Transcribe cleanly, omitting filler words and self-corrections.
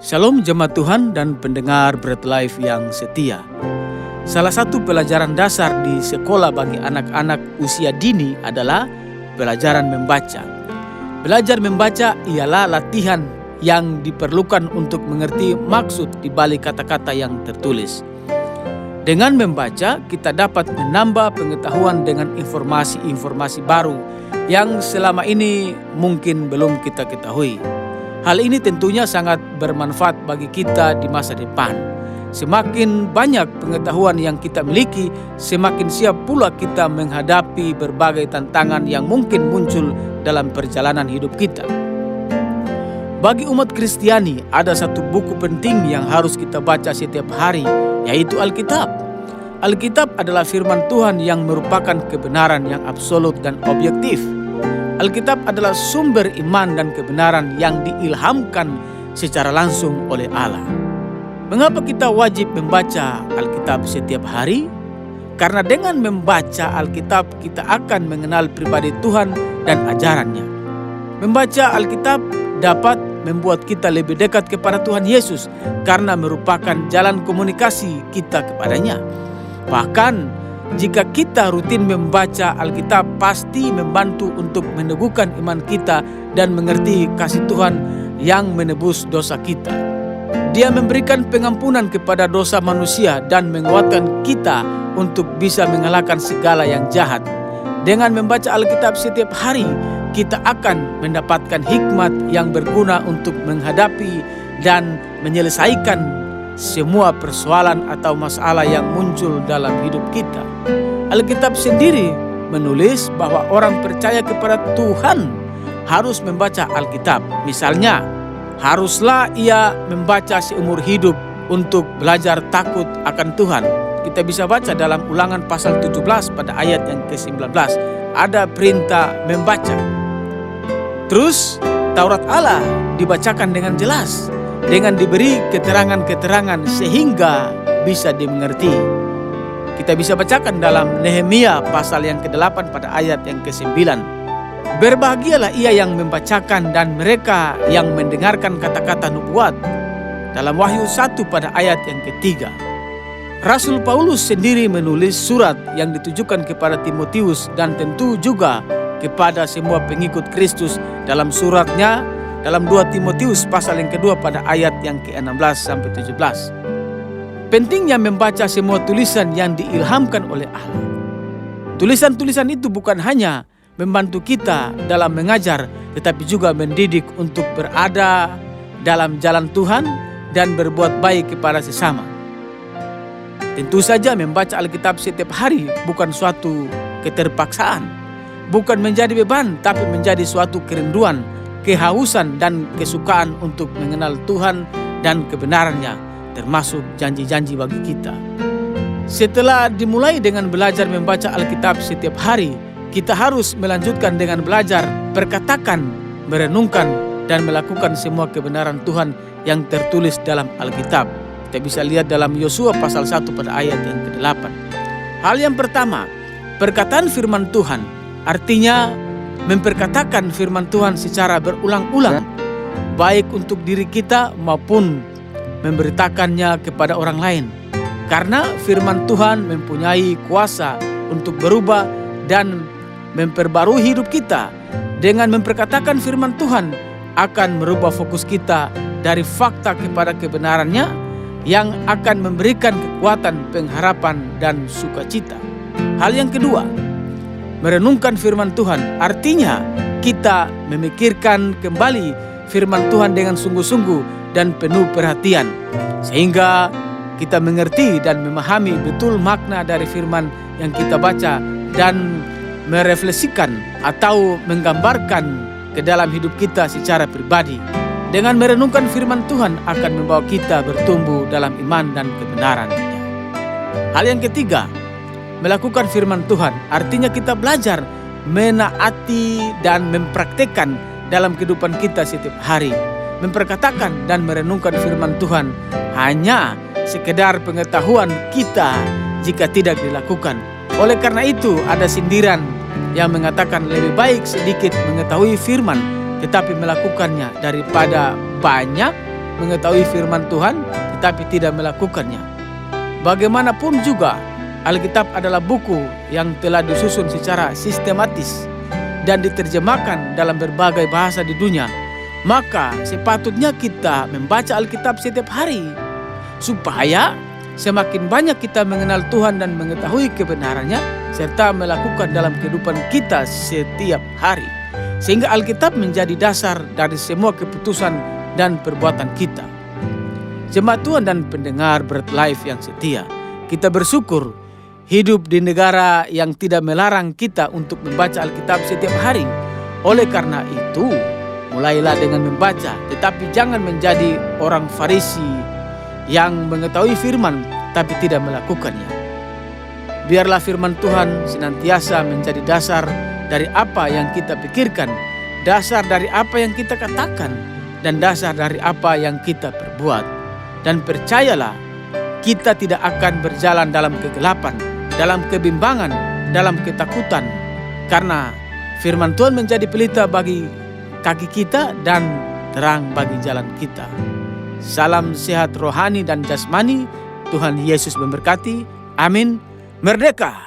Shalom jemaat Tuhan dan pendengar Bread Life yang setia. Salah satu pelajaran dasar di sekolah bagi anak-anak usia dini adalah pelajaran membaca. Belajar membaca ialah latihan yang diperlukan untuk mengerti maksud di balik kata-kata yang tertulis. Dengan membaca, kita dapat menambah pengetahuan dengan informasi-informasi baru yang selama ini mungkin belum kita ketahui. Hal ini tentunya sangat bermanfaat bagi kita di masa depan. Semakin banyak pengetahuan yang kita miliki, semakin siap pula kita menghadapi berbagai tantangan yang mungkin muncul dalam perjalanan hidup kita. Bagi umat Kristiani, ada satu buku penting yang harus kita baca setiap hari, yaitu Alkitab. Alkitab adalah firman Tuhan yang merupakan kebenaran yang absolut dan objektif. Alkitab adalah sumber iman dan kebenaran yang diilhamkan secara langsung oleh Allah. Mengapa kita wajib membaca Alkitab setiap hari? Karena dengan membaca Alkitab kita akan mengenal pribadi Tuhan dan ajarannya. Membaca Alkitab dapat membuat kita lebih dekat kepada Tuhan Yesus karena merupakan jalan komunikasi kita kepadanya. Bahkan jika kita rutin membaca Alkitab, pasti membantu untuk meneguhkan iman kita dan mengerti kasih Tuhan yang menebus dosa kita. Dia memberikan pengampunan kepada dosa manusia dan menguatkan kita untuk bisa mengalahkan segala yang jahat. Dengan membaca Alkitab setiap hari, kita akan mendapatkan hikmat yang berguna untuk menghadapi dan menyelesaikan semua persoalan atau masalah yang muncul dalam hidup kita. Alkitab sendiri menulis bahwa orang percaya kepada Tuhan harus membaca Alkitab. Misalnya, haruslah ia membaca seumur hidup untuk belajar takut akan Tuhan. Kita bisa baca dalam Ulangan pasal 17 pada ayat yang ke-19. Ada perintah membaca. Terus, Taurat Allah dibacakan dengan jelas, dengan diberi keterangan-keterangan sehingga bisa dimengerti. Kita bisa bacakan dalam Nehemia pasal yang ke-8 pada ayat yang ke-9. Berbahagialah ia yang membacakan dan mereka yang mendengarkan kata-kata nubuat. Dalam Wahyu 1 pada ayat yang ke-3. Rasul Paulus sendiri menulis surat yang ditujukan kepada Timotius dan tentu juga kepada semua pengikut Kristus dalam suratnya dalam 2 Timotius pasal yang kedua pada ayat yang ke-16 sampai 17. Pentingnya membaca semua tulisan yang diilhamkan oleh Allah. Tulisan-tulisan itu bukan hanya membantu kita dalam mengajar, tetapi juga mendidik untuk berada dalam jalan Tuhan dan berbuat baik kepada sesama. Tentu saja membaca Alkitab setiap hari bukan suatu keterpaksaan, bukan menjadi beban, tapi menjadi suatu kerinduan, kehausan dan kesukaan untuk mengenal Tuhan dan kebenarannya, termasuk janji-janji bagi kita. Setelah dimulai dengan belajar membaca Alkitab setiap hari, kita harus melanjutkan dengan belajar, berkatakan, merenungkan, dan melakukan semua kebenaran Tuhan yang tertulis dalam Alkitab. Kita bisa lihat dalam Yosua pasal 1 pada ayat yang ke-8. Hal yang pertama, perkataan firman Tuhan, artinya memperkatakan firman Tuhan secara berulang-ulang, baik untuk diri kita maupun memberitakannya kepada orang lain. Karena firman Tuhan mempunyai kuasa untuk berubah dan memperbarui hidup kita. Dengan memperkatakan firman Tuhan akan merubah fokus kita dari fakta kepada kebenarannya yang akan memberikan kekuatan, pengharapan, dan sukacita. Hal yang kedua, merenungkan firman Tuhan, artinya kita memikirkan kembali firman Tuhan dengan sungguh-sungguh dan penuh perhatian, sehingga kita mengerti dan memahami betul makna dari firman yang kita baca dan merefleksikan atau menggambarkan ke dalam hidup kita secara pribadi. Dengan merenungkan firman Tuhan akan membawa kita bertumbuh dalam iman dan kebenarannya. Hal yang ketiga, melakukan firman Tuhan, artinya kita belajar menaati dan mempraktekkan dalam kehidupan kita setiap hari. Memperkatakan dan merenungkan firman Tuhan hanya sekedar pengetahuan kita jika tidak dilakukan. Oleh karena itu ada sindiran yang mengatakan lebih baik sedikit mengetahui firman tetapi melakukannya daripada banyak mengetahui firman Tuhan tetapi tidak melakukannya. Bagaimanapun juga, Alkitab adalah buku yang telah disusun secara sistematis dan diterjemahkan dalam berbagai bahasa di dunia. Maka sepatutnya kita membaca Alkitab setiap hari, supaya semakin banyak kita mengenal Tuhan dan mengetahui kebenarannya, serta melakukan dalam kehidupan kita setiap hari. Sehingga Alkitab menjadi dasar dari semua keputusan dan perbuatan kita. Jemaat Tuhan dan pendengar Bread Life yang setia, kita bersyukur hidup di negara yang tidak melarang kita untuk membaca Alkitab setiap hari. Oleh karena itu, mulailah dengan membaca, tetapi jangan menjadi orang Farisi yang mengetahui firman tapi tidak melakukannya. Biarlah firman Tuhan senantiasa menjadi dasar dari apa yang kita pikirkan, dasar dari apa yang kita katakan, dan dasar dari apa yang kita perbuat. Dan percayalah, kita tidak akan berjalan dalam kegelapan, dalam kebimbangan, dalam ketakutan, karena firman Tuhan menjadi pelita bagi kaki kita dan terang bagi jalan kita. Salam sehat rohani dan jasmani. Tuhan Yesus memberkati. Amin. Merdeka!